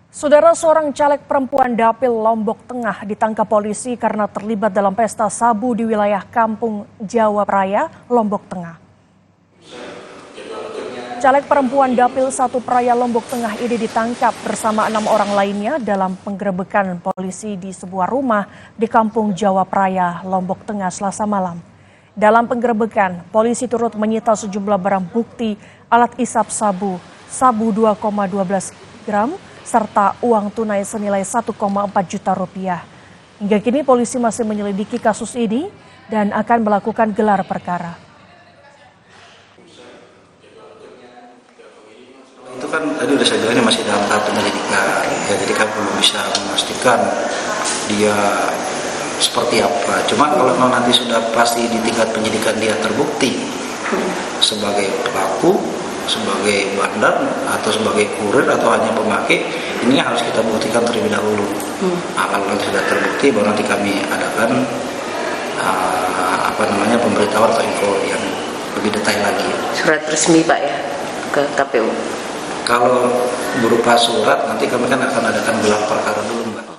Saudara, seorang caleg perempuan Dapil Lombok Tengah ditangkap polisi karena terlibat dalam pesta sabu di wilayah Kampung Jawa Praya, Lombok Tengah. Caleg perempuan Dapil 1 Praya Lombok Tengah ini ditangkap bersama 6 orang lainnya dalam penggerebekan polisi di sebuah rumah di Kampung Jawa Praya, Lombok Tengah Selasa malam. Dalam penggerebekan, polisi turut menyita sejumlah barang bukti alat isap sabu 2,12 gram, serta uang tunai senilai 1,4 juta rupiah. Hingga kini polisi masih menyelidiki kasus ini dan akan melakukan gelar perkara. Itu kan tadi udah saya bilang masih dalam tahap penyelidikan, ya, jadi kami belum bisa memastikan dia seperti apa. Cuma kalau nanti sudah pasti di tingkat penyidikan dia terbukti sebagai pelaku, sebagai bandar atau sebagai kurir atau hanya pemakai, ini harus kita buktikan terlebih dahulu. Kalau nanti sudah terbukti, baru nanti kami adakan pemberitahuan atau info yang lebih detail lagi. Surat resmi Pak ya ke KPU. Kalau berupa surat, nanti kami kan akan adakan gelar perkara dulu, Mbak.